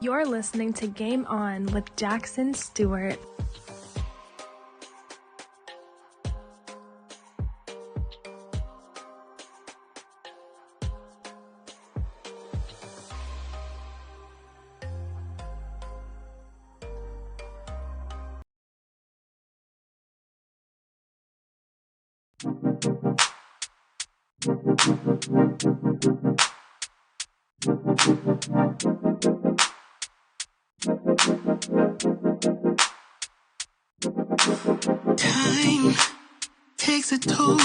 You're listening to Game On with Jackson Stuart. Time takes a toll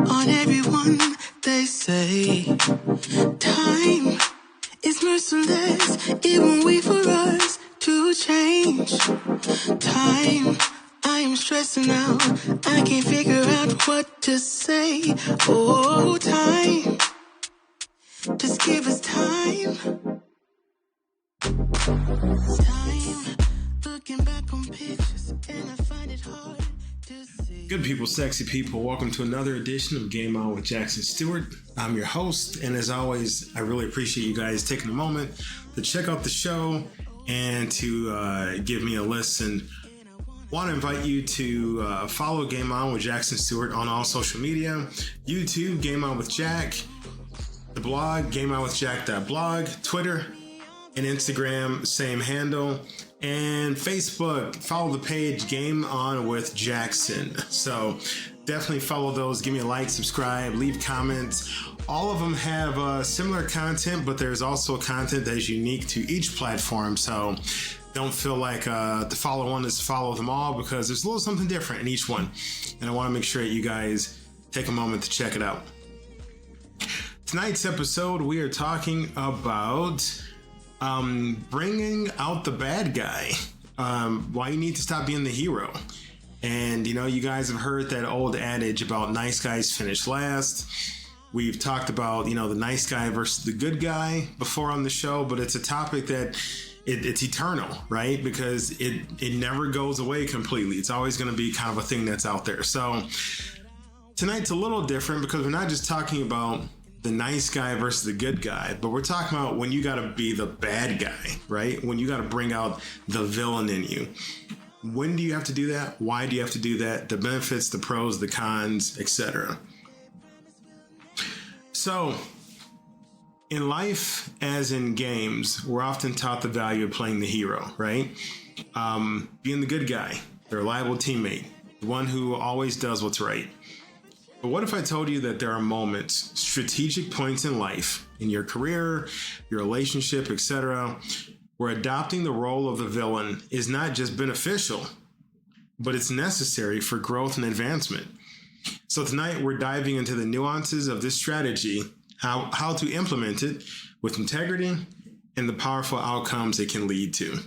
on everyone, they say. Time is merciless, it won't wait for us to change. Time, I am stressing out, I can't figure out what to say. Oh, time, just give us time. Time, looking back on pictures, and I find it hard to see. Good people, sexy people, welcome to another edition of Game On with Jackson Stuart. I'm your host, and as always, I really appreciate you guys taking a moment to check out the show and to give me a listen. Want to invite you to follow Game On with Jackson Stuart on all social media, YouTube, Game On with Jack, the blog, gameonwithjack.blog, Twitter and Instagram, same handle, and Facebook, follow the page Game On with Jackson. So definitely follow those, give me a like, subscribe, leave comments. All of them have similar content, but there's also content that is unique to each platform. So don't feel like to follow one is to follow them all, because there's a little something different in each one. And I want to make sure that you guys take a moment to check it out. Tonight's episode, we are talking about bringing out the bad guy, why you need to stop being the hero. And you guys have heard that old adage about nice guys finish last. We've talked about the nice guy versus the good guy before on the show, but it's a topic that it's eternal, right? Because it never goes away completely. It's always going to be kind of a thing that's out there. So tonight's a little different, because we're not just talking about the nice guy versus the good guy, but we're talking about when you got to be the bad guy, right? When you got to bring out the villain in you. When do you have to do that? Why do you have to do that? The benefits, the pros, the cons, etc. So in life, as in games, we're often taught the value of playing the hero, right? Being the good guy, the reliable teammate, the one who always does what's right. But what if I told you that there are moments, strategic points in life, in your career, your relationship, etc., where adopting the role of the villain is not just beneficial, but it's necessary for growth and advancement? So tonight we're diving into the nuances of this strategy, how to implement it with integrity, and the powerful outcomes it can lead to.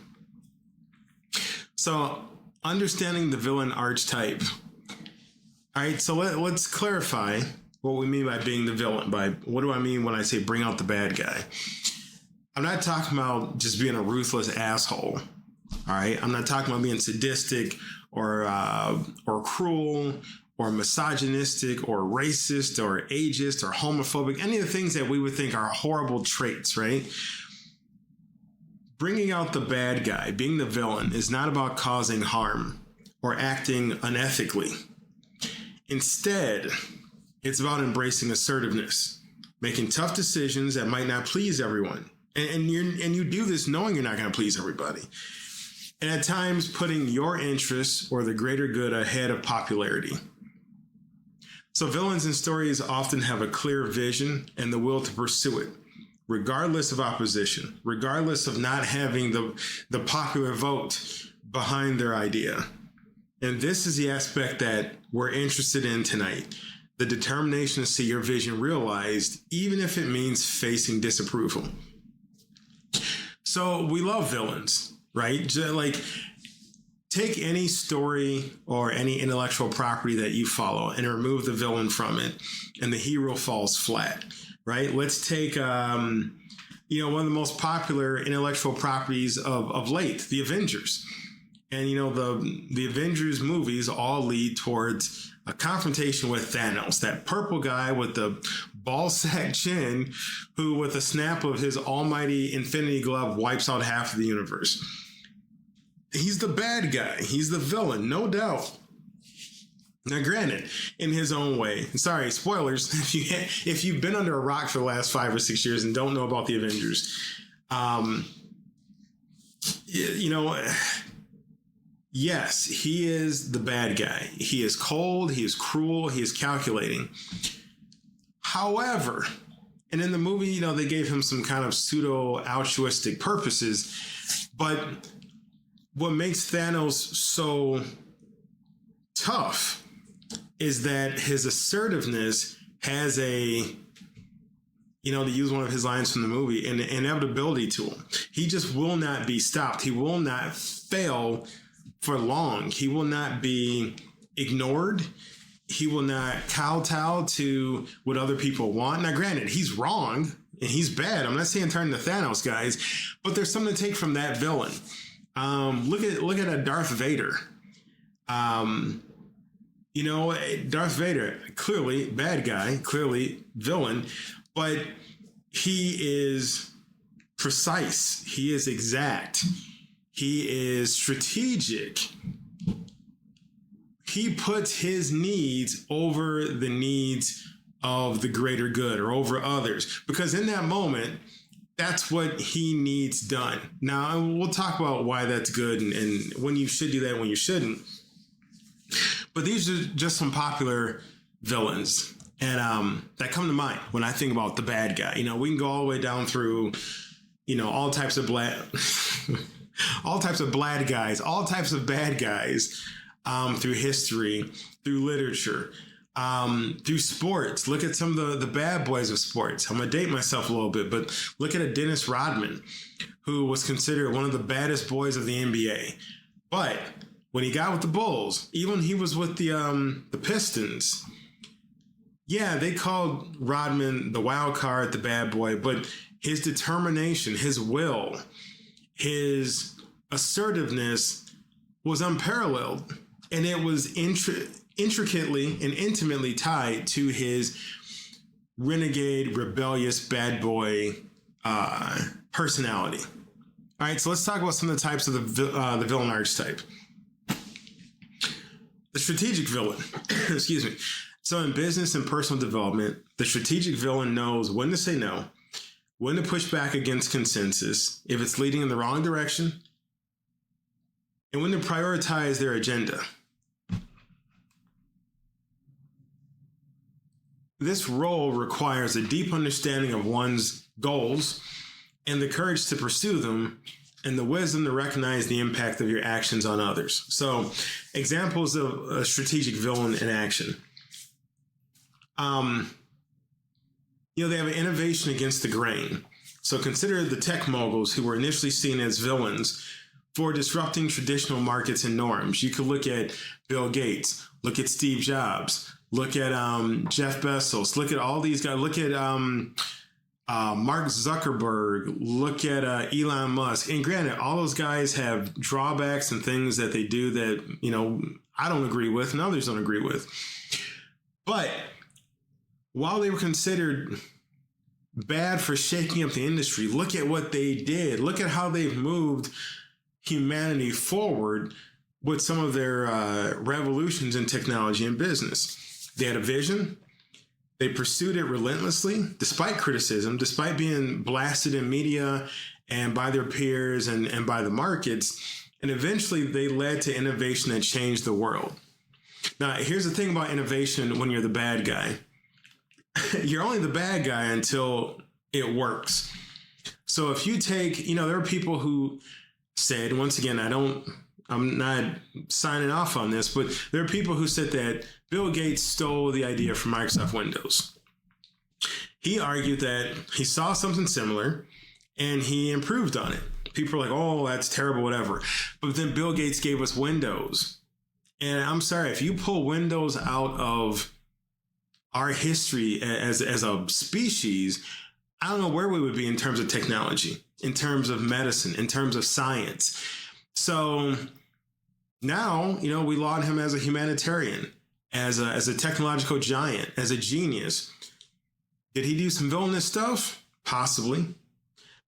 So understanding the villain archetype. All right, so let's clarify what we mean by being the villain. By what do I mean when I say bring out the bad guy? I'm not talking about just being a ruthless asshole. All right, I'm not talking about being sadistic or cruel or misogynistic or racist or ageist or homophobic, any of the things that we would think are horrible traits, right? Bringing out the bad guy, being the villain, is not about causing harm or acting unethically. Instead, it's about embracing assertiveness, making tough decisions that might not please everyone. And you do this knowing you're not going to please everybody. And at times putting your interests or the greater good ahead of popularity. So villains in stories often have a clear vision and the will to pursue it, regardless of opposition, regardless of not having the popular vote behind their idea. And this is the aspect that we're interested in tonight. The determination to see your vision realized, even if it means facing disapproval. So we love villains, right? Like, take any story or any intellectual property that you follow and remove the villain from it, and the hero falls flat, right? Let's take, one of the most popular intellectual properties of late, the Avengers. And, the Avengers movies all lead towards a confrontation with Thanos, that purple guy with the ballsack chin who, with a snap of his almighty infinity glove, wipes out half of the universe. He's the bad guy. He's the villain, no doubt. Now, granted, in his own way, sorry, spoilers, if you've been under a rock for the last 5 or 6 years and don't know about the Avengers, yes, he is the bad guy. He is cold, he is cruel, he is calculating. However, and in the movie, they gave him some kind of pseudo-altruistic purposes, but what makes Thanos so tough is that his assertiveness has to use one of his lines from the movie, an inevitability to him. He just will not be stopped. He will not fail for long. He will not be ignored. He will not kowtow to what other people want. Now, granted, he's wrong and he's bad. I'm not saying turn to Thanos, guys, but there's something to take from that villain. Look at a Darth Vader. Darth Vader, clearly bad guy, clearly villain, but he is precise. He is exact. He is strategic. He puts his needs over the needs of the greater good or over others, because in that moment, that's what he needs done. Now, we'll talk about why that's good and when you should do that and when you shouldn't. But these are just some popular villains and that come to mind when I think about the bad guy. We can go all the way down through, all types of bad guys through history, through literature, through sports. Look at some of the bad boys of sports. I'm going to date myself a little bit, but look at a Dennis Rodman, who was considered one of the baddest boys of the NBA. But when he got with the Bulls, even when he was with the Pistons, yeah, they called Rodman the wild card, the bad boy, but his determination, his will, his assertiveness was unparalleled. And it was intricately and intimately tied to his renegade, rebellious, bad boy personality. All right, so let's talk about some of the types of the villain archetype. The strategic villain, excuse me. So in business and personal development, the strategic villain knows when to say no, when to push back against consensus if it's leading in the wrong direction, and when to prioritize their agenda. This role requires a deep understanding of one's goals and the courage to pursue them, and the wisdom to recognize the impact of your actions on others. So, examples of a strategic villain in action. They have an innovation against the grain. So consider the tech moguls who were initially seen as villains for disrupting traditional markets and norms. You could look at Bill Gates, look at Steve Jobs, look at Jeff Bezos, look at all these guys, look at Mark Zuckerberg, look at Elon Musk. And granted, all those guys have drawbacks and things that they do that, I don't agree with and others don't agree with. But while they were considered bad for shaking up the industry, look at what they did. Look at how they've moved humanity forward with some of their revolutions in technology and business. They had a vision. They pursued it relentlessly, despite criticism, despite being blasted in media and by their peers and by the markets. And eventually they led to innovation that changed the world. Now, here's the thing about innovation when you're the bad guy. You're only the bad guy until it works. So if you take, there are people who said, once again, I'm not signing off on this, but there are people who said that Bill Gates stole the idea from Microsoft Windows. He argued that he saw something similar and he improved on it. People are like, oh, that's terrible, whatever. But then Bill Gates gave us Windows. And I'm sorry, if you pull Windows out of our history as a species, I don't know where we would be in terms of technology, in terms of medicine, in terms of science. So now, we laud him as a humanitarian, as a technological giant, as a genius. Did he do some villainous stuff? Possibly.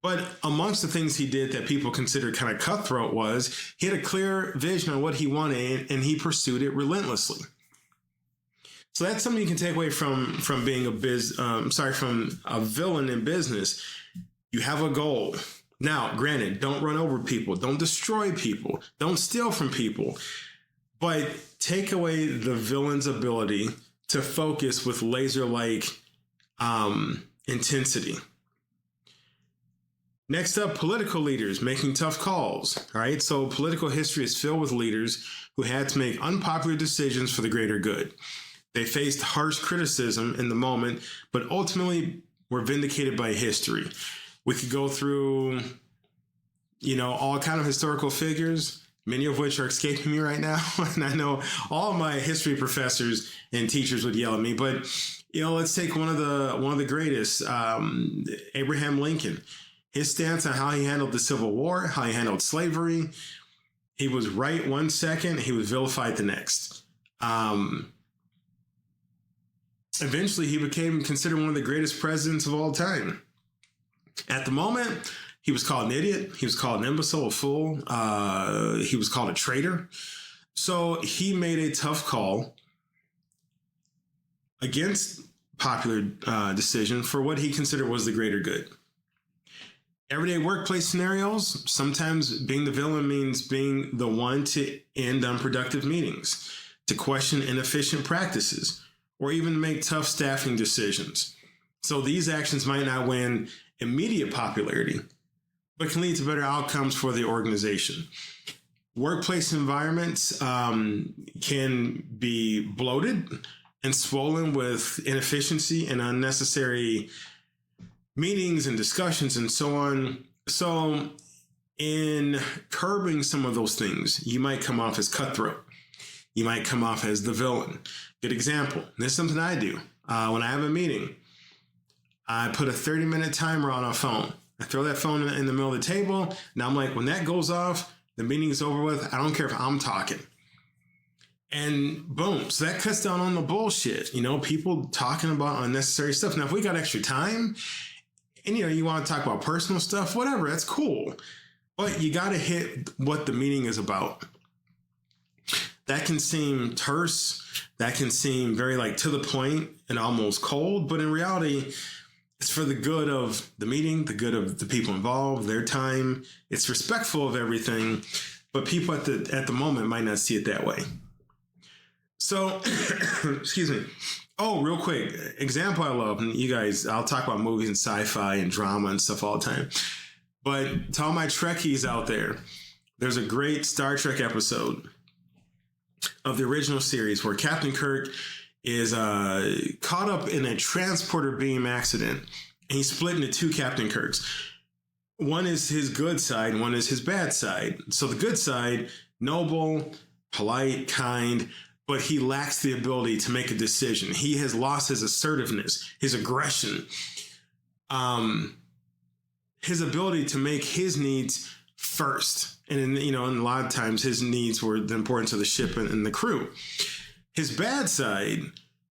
But amongst the things he did that people considered kind of cutthroat was he had a clear vision on what he wanted and he pursued it relentlessly. So that's something you can take away from being from a villain in business. You have a goal. Now, granted, don't run over people, don't destroy people, don't steal from people, but take away the villain's ability to focus with laser-like intensity. Next up, political leaders making tough calls. All right, so political history is filled with leaders who had to make unpopular decisions for the greater good. They faced harsh criticism in the moment, but ultimately were vindicated by history. We could go through, all kind of historical figures, many of which are escaping me right now. And I know all of my history professors and teachers would yell at me, but, let's take one of the greatest, Abraham Lincoln. His stance on how he handled the Civil War, how he handled slavery. He was right one second, he was vilified the next. Eventually, he became considered one of the greatest presidents of all time. At the moment, he was called an idiot. He was called an imbecile, a fool. He was called a traitor. So he made a tough call against popular decision for what he considered was the greater good. Everyday workplace scenarios, sometimes being the villain means being the one to end unproductive meetings, to question inefficient practices, or even make tough staffing decisions. So these actions might not win immediate popularity, but can lead to better outcomes for the organization. Workplace environments can be bloated and swollen with inefficiency and unnecessary meetings and discussions and so on. So in curbing some of those things, you might come off as cutthroat. You might come off as the villain. Good example. This is something I do. When I have a meeting, I put a 30-minute timer on a phone. I throw that phone in the middle of the table. Now I'm like, when that goes off, the meeting is over with. I don't care if I'm talking. And boom. So that cuts down on the bullshit. People talking about unnecessary stuff. Now, if we got extra time and, you want to talk about personal stuff, whatever, that's cool. But you got to hit what the meeting is about. That can seem terse. That can seem very to the point and almost cold. But in reality, it's for the good of the meeting, the good of the people involved, their time. It's respectful of everything. But people at the moment might not see it that way. So, excuse me. Oh, real quick. Example I love. And you guys, I'll talk about movies and sci-fi and drama and stuff all the time. But to all my Trekkies out there, there's a great Star Trek episode of the original series where Captain Kirk is caught up in a transporter beam accident. And he's split into two Captain Kirks. One is his good side, one is his bad side. So the good side, noble, polite, kind, but he lacks the ability to make a decision. He has lost his assertiveness, his aggression, his ability to make his needs first. And, and a lot of times his needs were the importance of the ship and the crew. His bad side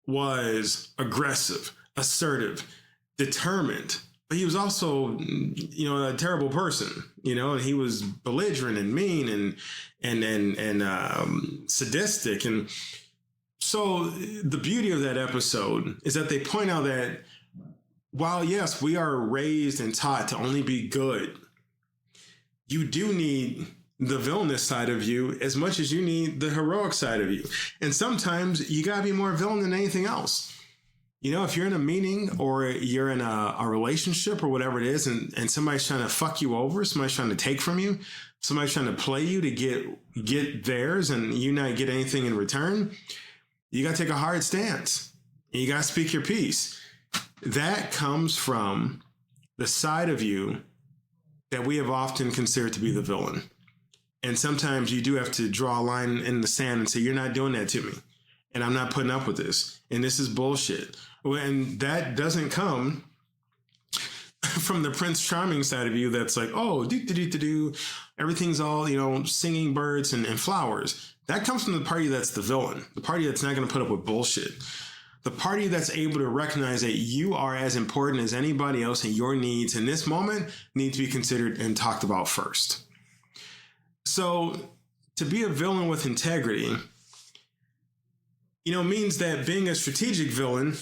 was aggressive, assertive, determined, but he was also, a terrible person, and he was belligerent and mean and sadistic. And so the beauty of that episode is that they point out that while, yes, we are raised and taught to only be good, you do need the villainous side of you as much as you need the heroic side of you. And sometimes you got to be more villain than anything else. If you're in a meeting or you're in a relationship or whatever it is, and somebody's trying to fuck you over, somebody's trying to take from you, somebody's trying to play you to get theirs and you not get anything in return, you got to take a hard stance. And you got to speak your piece. That comes from the side of you that we have often considered to be the villain. And sometimes you do have to draw a line in the sand and say, you're not doing that to me. And I'm not putting up with this. And this is bullshit. And that doesn't come from the Prince Charming side of you that's like, oh, do. Everything's all, singing birds and flowers. That comes from the party that's the villain, the party that's not going to put up with bullshit. The part of you that's able to recognize that you are as important as anybody else and your needs in this moment need to be considered and talked about first. So to be a villain with integrity, means that being a strategic villain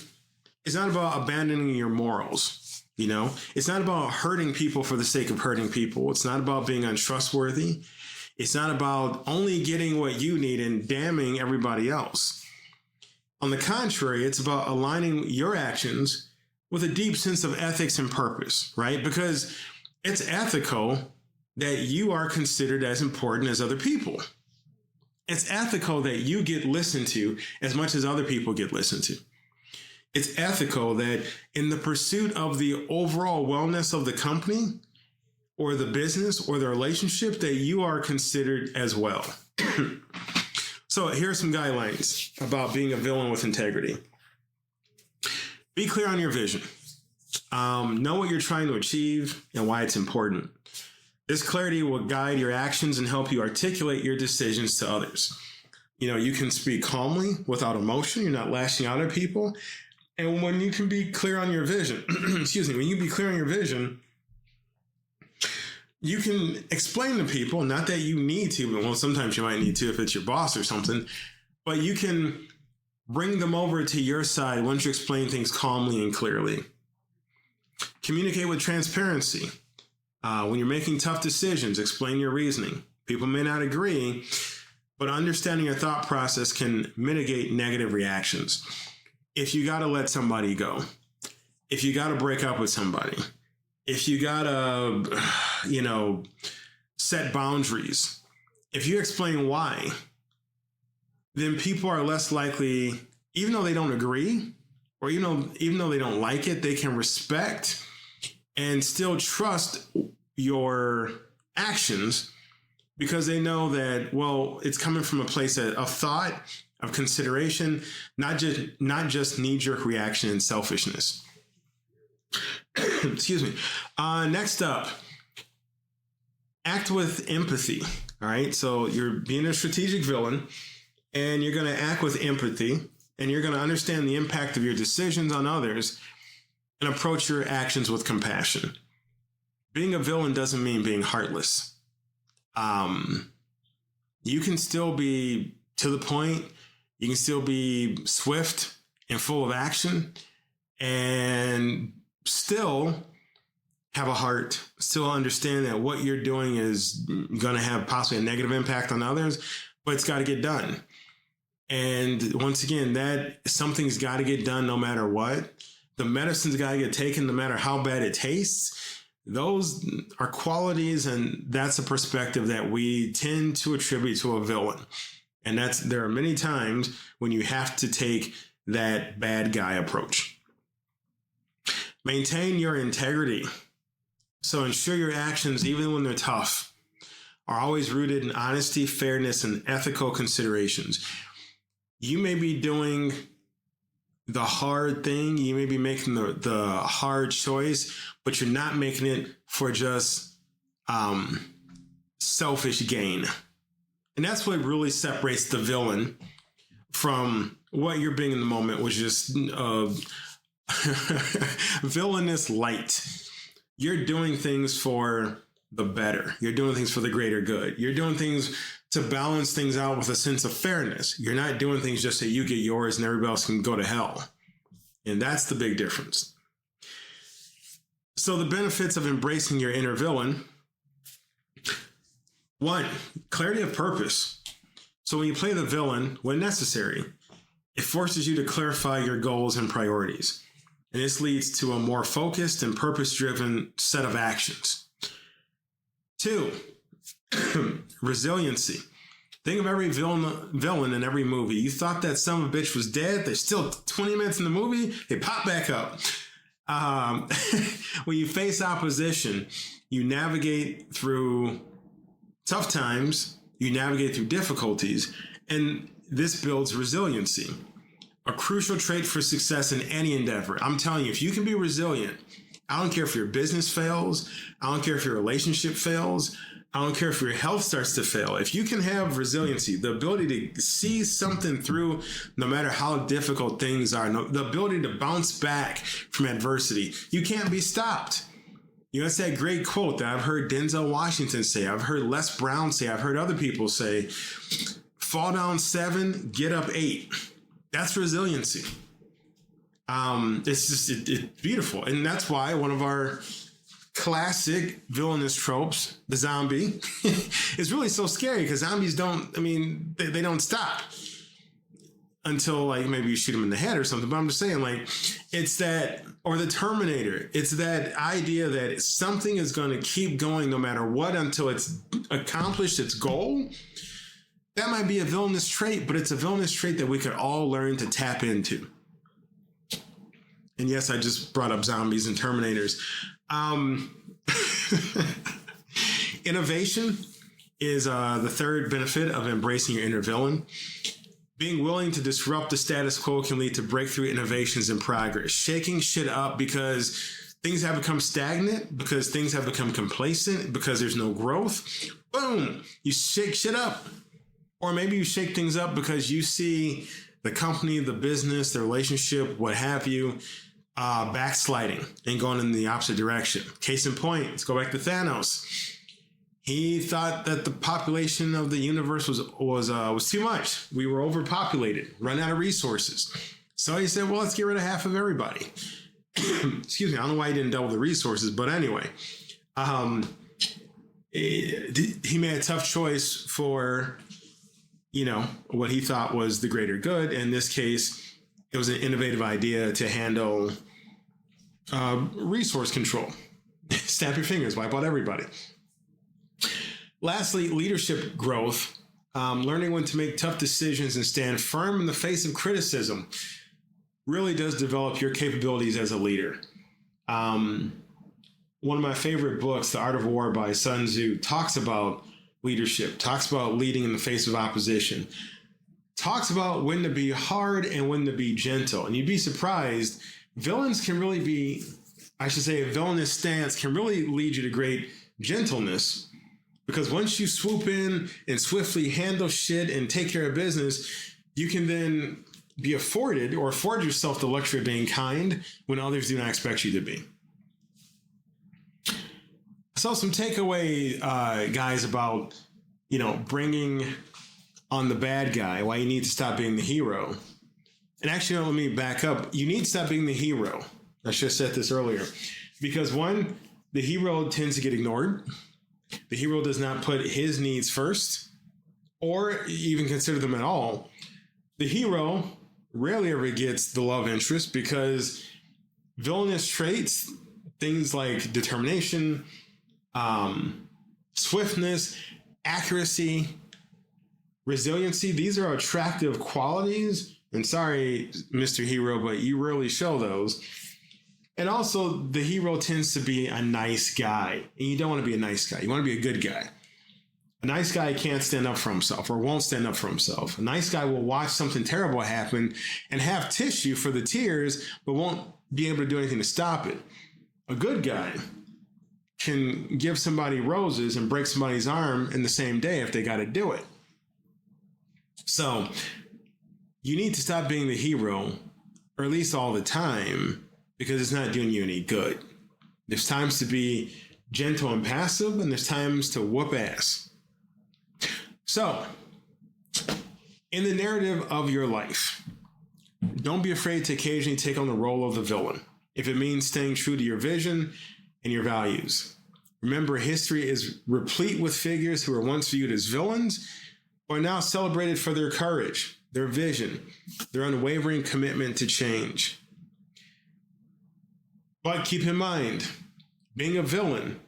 is not about abandoning your morals. It's not about hurting people for the sake of hurting people. It's not about being untrustworthy. It's not about only getting what you need and damning everybody else. On the contrary, it's about aligning your actions with a deep sense of ethics and purpose, right? Because it's ethical that you are considered as important as other people. It's ethical that you get listened to as much as other people get listened to. It's ethical that in the pursuit of the overall wellness of the company or the business or the relationship, that you are considered as well. So here are some guidelines about being a villain with integrity. Be clear on your vision. Know what you're trying to achieve and why it's important. This clarity will guide your actions and help you articulate your decisions to others. You can speak calmly without emotion. You're not lashing out at people. And when you can be clear on your vision, when you be clear on your vision, you can explain to people, not that you need to, but sometimes you might need to if it's your boss or something, but you can bring them over to your side once you explain things calmly and clearly. Communicate with transparency. When you're making tough decisions, explain your reasoning. People may not agree, but understanding your thought process can mitigate negative reactions. If you got to let somebody go, if you got to break up with somebody, if you got to, set boundaries, if you explain why, then people are less likely, even though they don't agree, or, even though they don't like it, they can respect and still trust your actions because they know that, it's coming from a place of thought, of consideration, not just knee-jerk reaction and selfishness. Excuse me. Next up, act with empathy. All right. So you're being a strategic villain and you're going to act with empathy and you're going to understand the impact of your decisions on others and approach your actions with compassion. Being a villain doesn't mean being heartless. You can still be to the point. You can still be swift and full of action and still have a heart, still understand that what you're doing is going to have possibly a negative impact on others, but it's got to get done. And once again, that something's got to get done no matter what. The medicine's got to get taken no matter how bad it tastes. Those are qualities, and that's a perspective that we tend to attribute to a villain. And there are many times when you have to take that bad guy approach. Maintain your integrity. So ensure your actions, even when they're tough, are always rooted in honesty, fairness, and ethical considerations. You may be doing the hard thing. You may be making the hard choice, but you're not making it for just selfish gain. And that's what really separates the villain from what you're being in the moment, which is villainous light. You're doing things for the better. You're doing things for the greater good. You're doing things to balance things out with a sense of fairness. You're not doing things just so you get yours and everybody else can go to hell. And that's the big difference. So the benefits of embracing your inner villain. 1, clarity of purpose. So when you play the villain, when necessary, it forces you to clarify your goals and priorities. And this leads to a more focused and purpose-driven set of actions. 2, resiliency. Think of every villain in every movie. You thought that son of a bitch was dead. They're still 20 minutes in the movie. They pop back up. When you face opposition, you navigate through tough times. You navigate through difficulties. And this builds resiliency, a crucial trait for success in any endeavor. I'm telling you, if you can be resilient, I don't care if your business fails. I don't care if your relationship fails. I don't care if your health starts to fail. If you can have resiliency, the ability to see something through no matter how difficult things are, the ability to bounce back from adversity, you can't be stopped. You know, it's that great quote that I've heard Denzel Washington say, I've heard Les Brown say, I've heard other people say, fall down 7, get up 8. That's resiliency. It's beautiful. And that's why one of our classic villainous tropes, the zombie, is really so scary because zombies they don't stop until like maybe you shoot them in the head or something. But I'm just saying, like, it's that, or the Terminator, it's that idea that something is going to keep going no matter what until it's accomplished its goal. That might be a villainous trait, but it's a villainous trait that we could all learn to tap into. And yes, I just brought up zombies and Terminators. Innovation is the third benefit of embracing your inner villain. Being willing to disrupt the status quo can lead to breakthrough innovations and progress. Shaking shit up because things have become stagnant, because things have become complacent, because there's no growth. Boom, you shake shit up. Or maybe you shake things up because you see the company, the business, the relationship, what have you, backsliding and going in the opposite direction. Case in point, let's go back to Thanos. He thought that the population of the universe was too much. We were overpopulated, run out of resources. So he said, well, let's get rid of half of everybody. Excuse me, I don't know why he didn't double the resources, but anyway, he made a tough choice for, what he thought was the greater good. In this case, it was an innovative idea to handle resource control. Snap your fingers, wipe out everybody. Lastly, leadership growth. Learning when to make tough decisions and stand firm in the face of criticism really does develop your capabilities as a leader. One of my favorite books, The Art of War by Sun Tzu, talks about leadership, talks about leading in the face of opposition, talks about when to be hard and when to be gentle. And you'd be surprised, villains can really be, I should say, a villainous stance can really lead you to great gentleness. Because once you swoop in and swiftly handle shit and take care of business, you can then be afford yourself the luxury of being kind when others do not expect you to be. So some takeaway, guys, about, bringing on the bad guy, why you need to stop being the hero. And actually, let me back up. You need to stop being the hero. I should have said this earlier. Because one, the hero tends to get ignored. The hero does not put his needs first or even consider them at all. The hero rarely ever gets the love interest because villainous traits, things like determination, swiftness, accuracy, resiliency, these are attractive qualities. And sorry, Mr. Hero, but you rarely show those. And also, the hero tends to be a nice guy. And you don't want to be a nice guy. You want to be a good guy. A nice guy can't stand up for himself or won't stand up for himself. A nice guy will watch something terrible happen and have tissue for the tears, but won't be able to do anything to stop it. A good guy can give somebody roses and break somebody's arm in the same day if they got to do it. So you need to stop being the hero, or at least all the time, because it's not doing you any good. There's times to be gentle and passive, and there's times to whoop ass. So, in the narrative of your life, don't be afraid to occasionally take on the role of the villain, if it means staying true to your vision and your values. Remember, history is replete with figures who were once viewed as villains, but are now celebrated for their courage, their vision, their unwavering commitment to change. But keep in mind, being a villain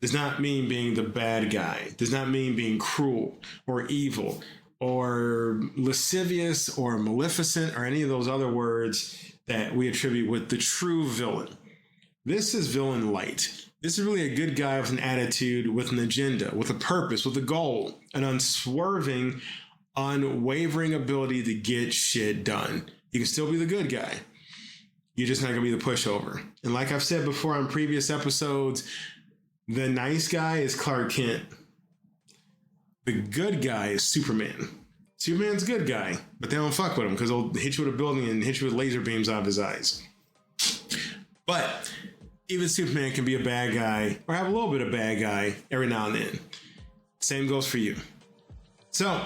does not mean being the bad guy, does not mean being cruel or evil or lascivious or maleficent or any of those other words that we attribute with the true villain. This is villain light. This is really a good guy with an attitude, with an agenda, with a purpose, with a goal, an unswerving, unwavering ability to get shit done. You can still be the good guy. You're just not going to be the pushover. And like I've said before on previous episodes, the nice guy is Clark Kent. The good guy is Superman. Superman's a good guy, but they don't fuck with him because they'll hit you with a building and hit you with laser beams out of his eyes. But even Superman can be a bad guy or have a little bit of bad guy every now and then. Same goes for you. So,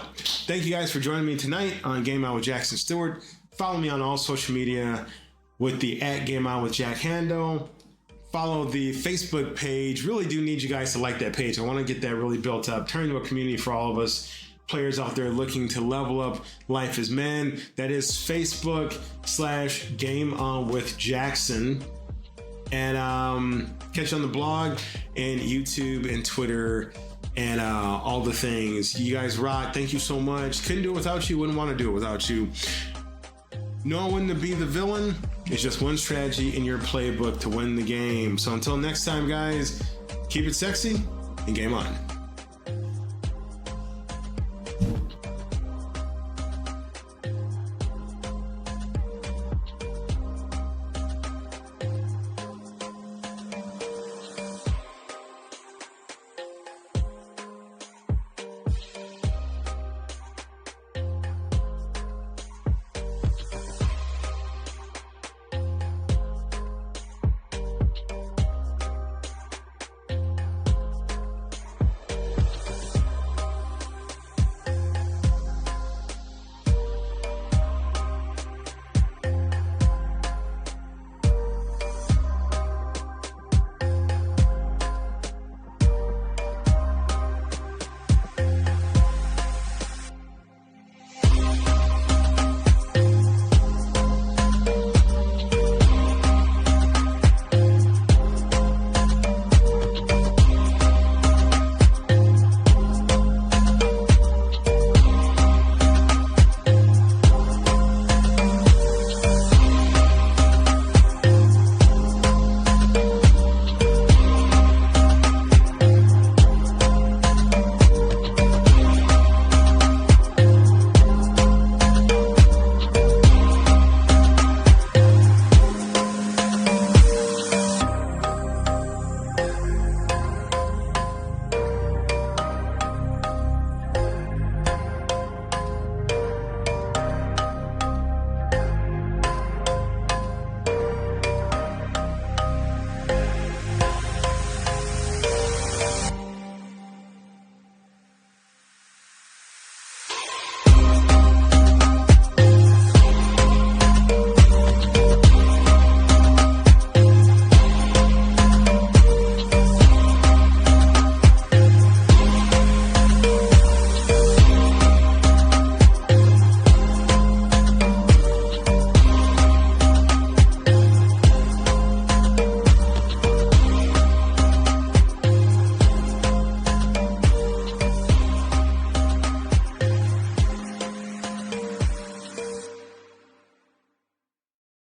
thank you guys for joining me tonight on Game On with Jackson Stuart. Follow me on all social media with the @GameOnWithJack handle. Follow the Facebook page. Really do need you guys to like that page. I want to get that really built up. Turn into a community for all of us players out there looking to level up life as men. That is Facebook/GameOnWithJackson. And catch on the blog and YouTube and Twitter and all the things. You guys rock. Thank you so much. Couldn't do it without you. Wouldn't want to do it without you. Knowing when to be the villain is just one strategy in your playbook to win the game. So until next time, guys, keep it sexy and game on.